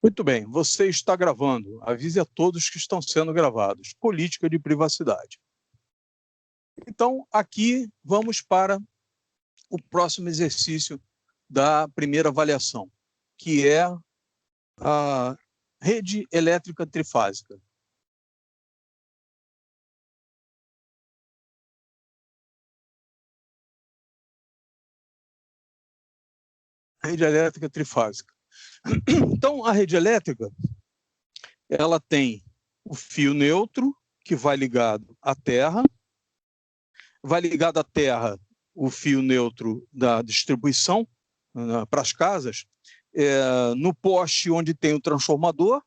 Muito bem, você está gravando. Avise a todos que estão sendo gravados. Política de privacidade. Então, aqui vamos para o próximo exercício da primeira avaliação, que é a rede elétrica trifásica. Rede elétrica trifásica. Então, a rede elétrica, ela tem o fio neutro, que vai ligado à terra, vai ligado à terra o fio neutro da distribuição para as casas, no poste onde tem o transformador,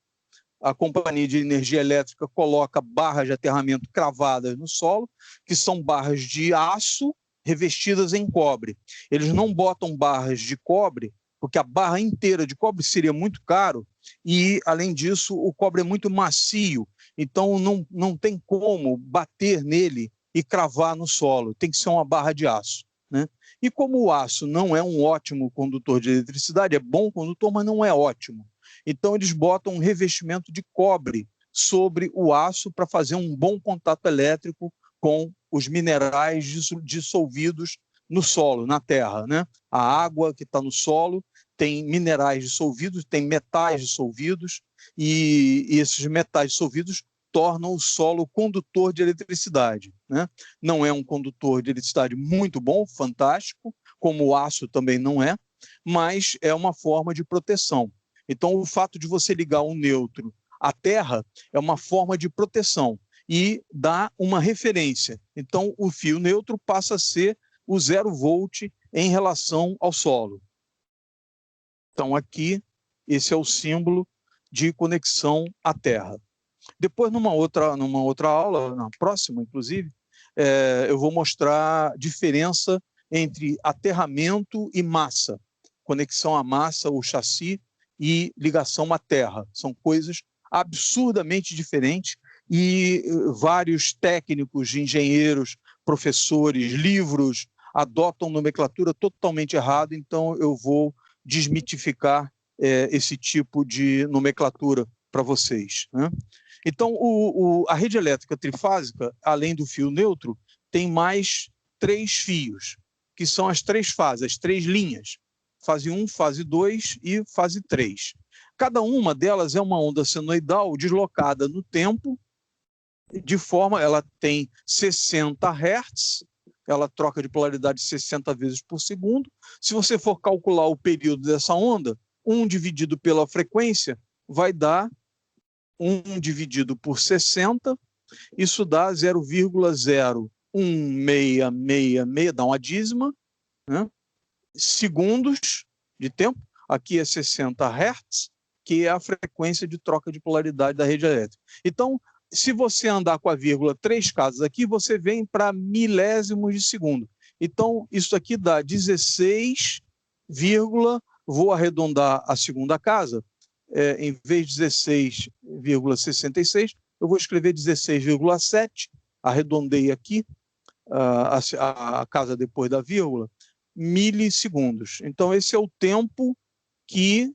a companhia de energia elétrica coloca barras de aterramento cravadas no solo, que são barras de aço revestidas em cobre. Eles não botam barras de cobre, porque a barra inteira de cobre seria muito caro, e, além disso, o cobre é muito macio, então não tem como bater nele e cravar no solo, tem que ser uma barra de aço, né? E como o aço não é um ótimo condutor de eletricidade, é bom condutor, mas não é ótimo. Então, eles botam um revestimento de cobre sobre o aço para fazer um bom contato elétrico com os minerais dissolvidos no solo, na terra, né? A água que está no solo tem minerais dissolvidos, tem metais dissolvidos, e esses metais dissolvidos tornam o solo condutor de eletricidade, né? Não é um condutor de eletricidade muito bom, fantástico, como o aço também não é, mas é uma forma de proteção. Então, o fato de você ligar um neutro à terra é uma forma de proteção e dá uma referência. Então, o fio neutro passa a ser o 0 volt em relação ao solo. Então, aqui, esse é o símbolo de conexão à terra. Depois, numa outra aula, na próxima, inclusive, eu vou mostrar a diferença entre aterramento e massa. Conexão à massa, o chassi, e ligação à terra. São coisas absurdamente diferentes e vários técnicos, engenheiros, professores, livros adotam nomenclatura totalmente errada, então eu vou desmitificar esse tipo de nomenclatura para vocês, né? Então, a rede elétrica trifásica, além do fio neutro, tem mais 3 fios, que são as 3 fases, as 3 linhas. Fase 1, fase 2 e fase 3. Cada uma delas é uma onda senoidal deslocada no tempo, de forma, ela tem 60 Hz, ela troca de polaridade 60 vezes por segundo. Se você for calcular o período dessa onda, 1 dividido pela frequência vai dar 1 dividido por 60, isso dá 0,01666, dá uma dízima, né? Segundos de tempo, aqui é 60 Hz, que é a frequência de troca de polaridade da rede elétrica. Então, se você andar com a vírgula 3 casas aqui, você vem para milésimos de segundo. Então, isso aqui dá 16, vou arredondar a segunda casa, em vez de 16,66, eu vou escrever 16,7, arredondei aqui a casa depois da vírgula, milissegundos. Então, esse é o tempo que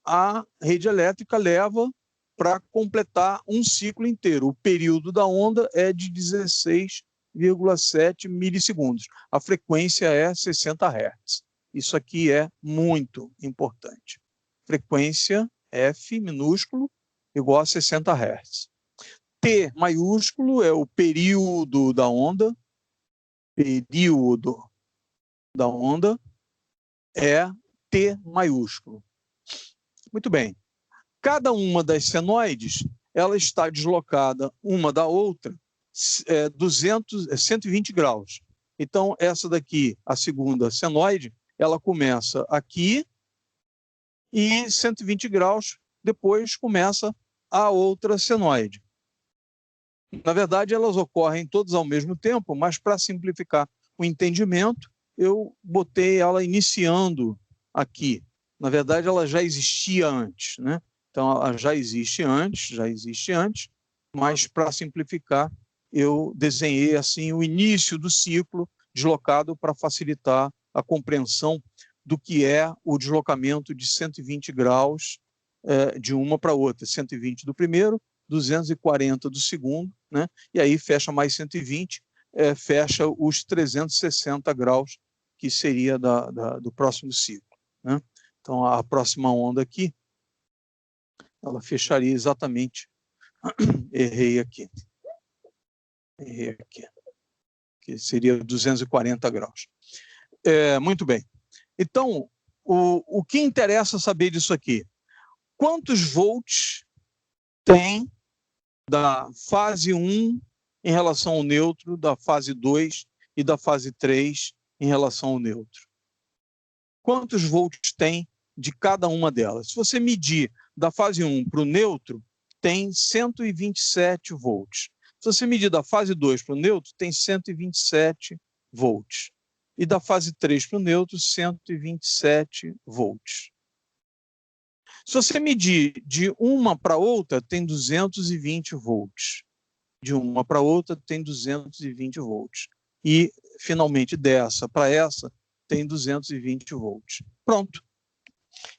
a rede elétrica leva para completar um ciclo inteiro. O período da onda é de 16,7 milissegundos. A frequência é 60 Hz. Isso aqui é muito importante. Frequência F minúsculo igual a 60 Hz. T maiúsculo é o período da onda, é T maiúsculo. Muito bem. Cada uma das senoides, ela está deslocada uma da outra 120 graus. Então, essa daqui, a segunda senoide, ela começa aqui e 120 graus depois começa a outra senoide. Na verdade, elas ocorrem todas ao mesmo tempo, mas para simplificar o entendimento, eu botei ela iniciando aqui. Na verdade, ela já existia antes, né? Então, ela já existe antes, mas para simplificar, eu desenhei assim o início do ciclo deslocado para facilitar a compreensão do que é o deslocamento de 120 graus de uma para outra, 120 do primeiro, 240 do segundo, né? E aí fecha mais 120, fecha os 360 graus, que seria do próximo ciclo, né? Então, a próxima onda aqui, ela fecharia exatamente, errei aqui, que seria 240 graus. Muito bem. Então, o que interessa saber disso aqui? Quantos volts tem da fase 1 em relação ao neutro, da fase 2 e da fase 3 em relação ao neutro? Quantos volts tem de cada uma delas? Se você medir da fase 1 para o neutro, tem 127 volts. Se você medir da fase 2 para o neutro, tem 127 volts. E da fase 3 para o neutro, 127 volts. Se você medir de uma para outra, tem 220 volts. De uma para outra, tem 220 volts. E, finalmente, dessa para essa, tem 220 volts. Pronto.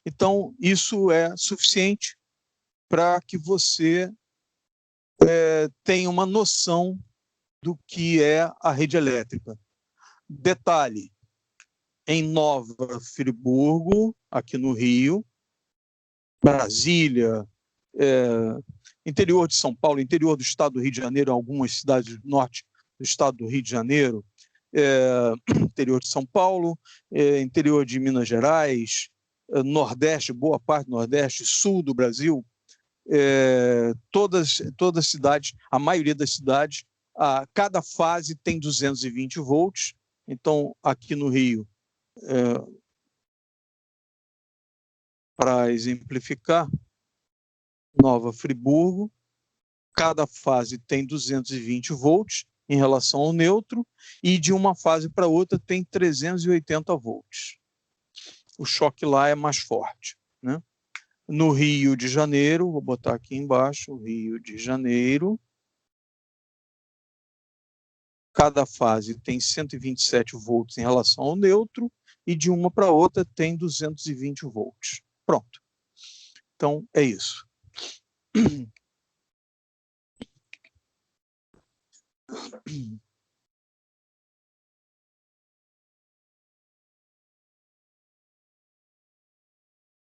Então, isso é suficiente para que você tenha uma noção do que é a rede elétrica. Detalhe, em Nova Friburgo, aqui no Rio, Brasília, interior de São Paulo, interior do estado do Rio de Janeiro, algumas cidades do norte do estado do Rio de Janeiro, interior de São Paulo, interior de Minas Gerais, Nordeste, boa parte do Nordeste, sul do Brasil, todas as cidades, a maioria das cidades, cada fase tem 220 volts. Então, aqui no Rio, para exemplificar, Nova Friburgo, cada fase tem 220 volts em relação ao neutro, e de uma fase para outra tem 380 volts. O choque lá é mais forte, né? No Rio de Janeiro, vou botar aqui embaixo, Rio de Janeiro, cada fase tem 127 volts em relação ao neutro, e de uma para outra tem 220 volts. Pronto. Então, é isso.